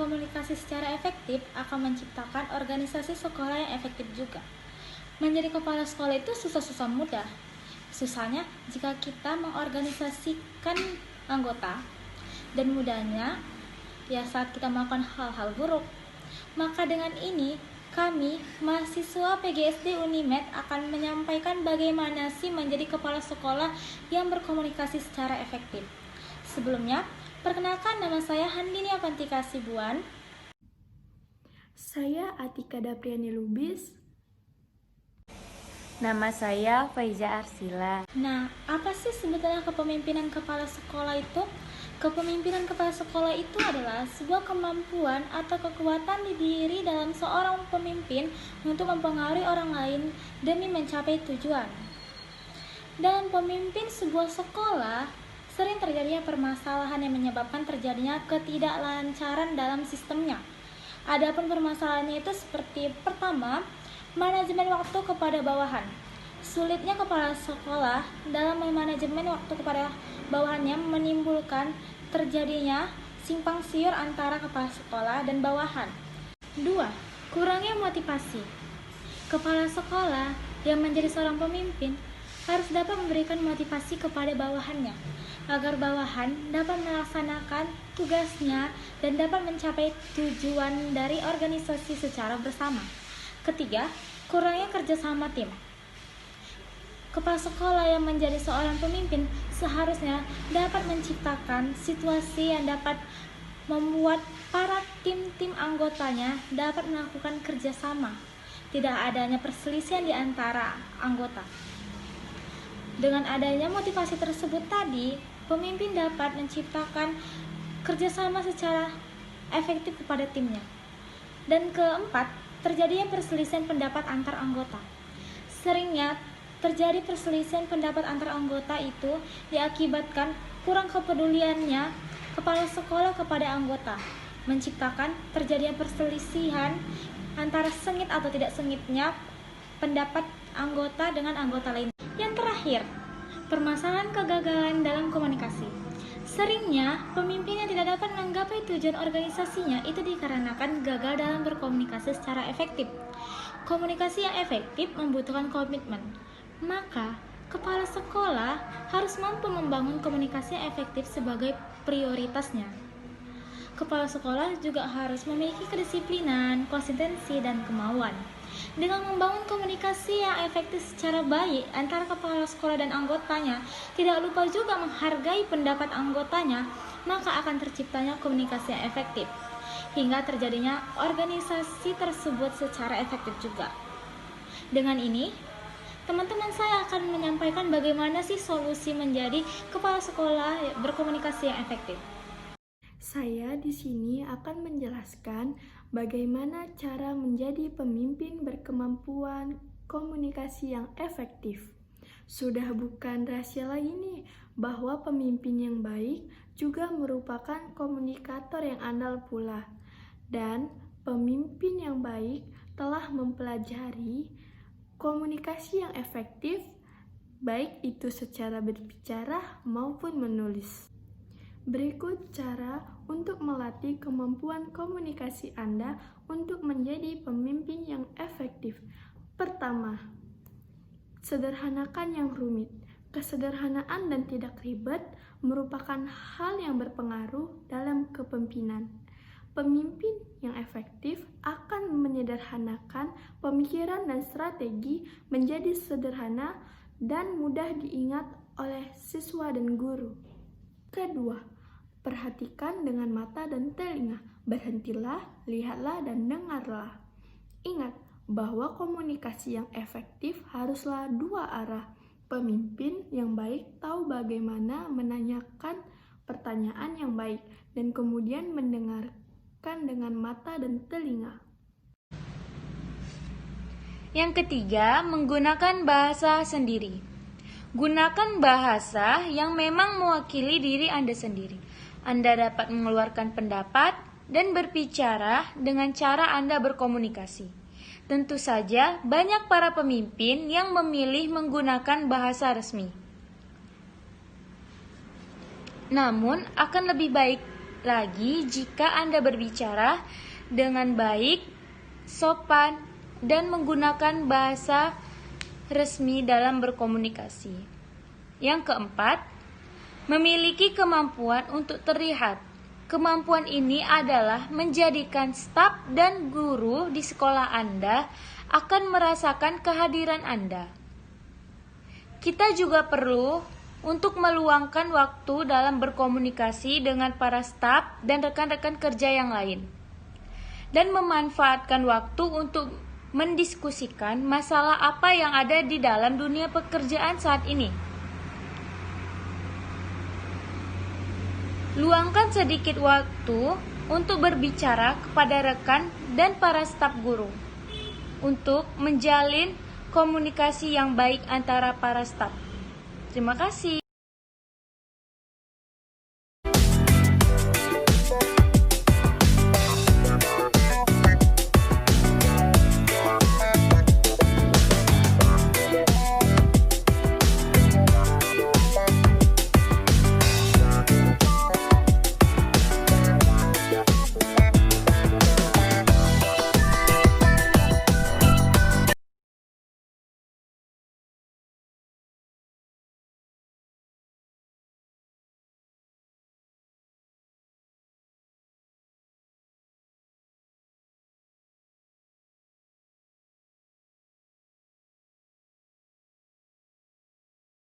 berkomunikasi secara efektif akan menciptakan organisasi sekolah yang efektif juga. Menjadi kepala sekolah itu susah-susah mudah. Susahnya jika kita mengorganisasikan anggota, dan mudahnya ya saat kita melakukan hal-hal buruk. Maka dengan ini, kami, mahasiswa PGSD Unimed akan menyampaikan bagaimana sih menjadi kepala sekolah yang berkomunikasi secara efektif. Sebelumnya, perkenalkan nama saya Handini Avantika Sibuan. Saya Atika Dapriani Lubis. Nama saya Faiza Arsila. Nah, apa sih sebetulnya kepemimpinan kepala sekolah itu? Kepemimpinan kepala sekolah itu adalah sebuah kemampuan atau kekuatan di diri dalam seorang pemimpin untuk mempengaruhi orang lain demi mencapai tujuan. Dalam pemimpin sebuah sekolah, sering terjadinya permasalahan yang menyebabkan terjadinya ketidaklancaran dalam sistemnya. Adapun permasalahannya itu seperti pertama, manajemen waktu kepada bawahan. Sulitnya kepala sekolah dalam memanajemen waktu kepada bawahannya menimbulkan terjadinya simpang siur antara kepala sekolah dan bawahan. 2. Kurangnya motivasi. Kepala sekolah yang menjadi seorang pemimpin harus dapat memberikan motivasi kepada bawahannya agar bawahan dapat melaksanakan tugasnya dan dapat mencapai tujuan dari organisasi secara bersama. Ketiga, kurangnya kerjasama tim. Kepala sekolah yang menjadi seorang pemimpin seharusnya dapat menciptakan situasi yang dapat membuat para tim-tim anggotanya dapat melakukan kerjasama. Tidak adanya perselisihan di antara anggota. Dengan adanya motivasi tersebut tadi, pemimpin dapat menciptakan kerjasama secara efektif kepada timnya. Dan keempat, terjadinya perselisihan pendapat antar anggota. Seringnya terjadi perselisihan pendapat antar anggota itu diakibatkan kurang kepeduliannya kepala sekolah kepada anggota, menciptakan terjadinya perselisihan antara sengit atau tidak sengitnya pendapat anggota dengan anggota lain. Yang terakhir, permasalahan kegagalan dalam komunikasi. Seringnya, pemimpin yang tidak dapat menggapai tujuan organisasinya itu dikarenakan gagal dalam berkomunikasi secara efektif. Komunikasi yang efektif membutuhkan komitmen. Maka, kepala sekolah harus mampu membangun komunikasi yang efektif sebagai prioritasnya. Kepala sekolah juga harus memiliki kedisiplinan, konsistensi, dan kemauan. Dengan membangun komunikasi yang efektif secara baik antara kepala sekolah dan anggotanya, tidak lupa juga menghargai pendapat anggotanya, maka akan terciptanya komunikasi yang efektif, hingga terjadinya organisasi tersebut secara efektif juga. Dengan ini, teman-teman saya akan menyampaikan bagaimana sih solusi menjadi kepala sekolah berkomunikasi yang efektif. Saya di sini akan menjelaskan bagaimana cara menjadi pemimpin berkemampuan komunikasi yang efektif. Sudah bukan rahasia lagi nih bahwa pemimpin yang baik juga merupakan komunikator yang andal pula. Dan pemimpin yang baik telah mempelajari komunikasi yang efektif, baik itu secara berbicara maupun menulis. Berikut cara untuk melatih kemampuan komunikasi Anda untuk menjadi pemimpin yang efektif. Pertama, sederhanakan yang rumit. Kesederhanaan dan tidak ribet merupakan hal yang berpengaruh dalam kepemimpinan. Pemimpin yang efektif akan menyederhanakan pemikiran dan strategi menjadi sederhana dan mudah diingat oleh siswa dan guru. Kedua, perhatikan dengan mata dan telinga. Berhentilah, lihatlah, dan dengarlah. Ingat bahwa komunikasi yang efektif haruslah dua arah. Pemimpin yang baik tahu bagaimana menanyakan pertanyaan yang baik dan kemudian mendengarkan dengan mata dan telinga. Yang ketiga, menggunakan bahasa sendiri. Gunakan bahasa yang memang mewakili diri Anda sendiri. Anda dapat mengeluarkan pendapat dan berbicara dengan cara Anda berkomunikasi. Tentu saja, banyak para pemimpin yang memilih menggunakan bahasa resmi. Namun, akan lebih baik lagi jika Anda berbicara dengan baik, sopan, dan menggunakan bahasa resmi dalam berkomunikasi. Yang keempat, memiliki kemampuan untuk terlihat. Kemampuan ini adalah menjadikan staf dan guru di sekolah Anda akan merasakan kehadiran Anda. Kita juga perlu untuk meluangkan waktu dalam berkomunikasi dengan para staf dan rekan-rekan kerja yang lain, dan memanfaatkan waktu untuk mendiskusikan masalah apa yang ada di dalam dunia pekerjaan saat ini. Luangkan sedikit waktu untuk berbicara kepada rekan dan para staf guru untuk menjalin komunikasi yang baik antara para staf. Terima kasih.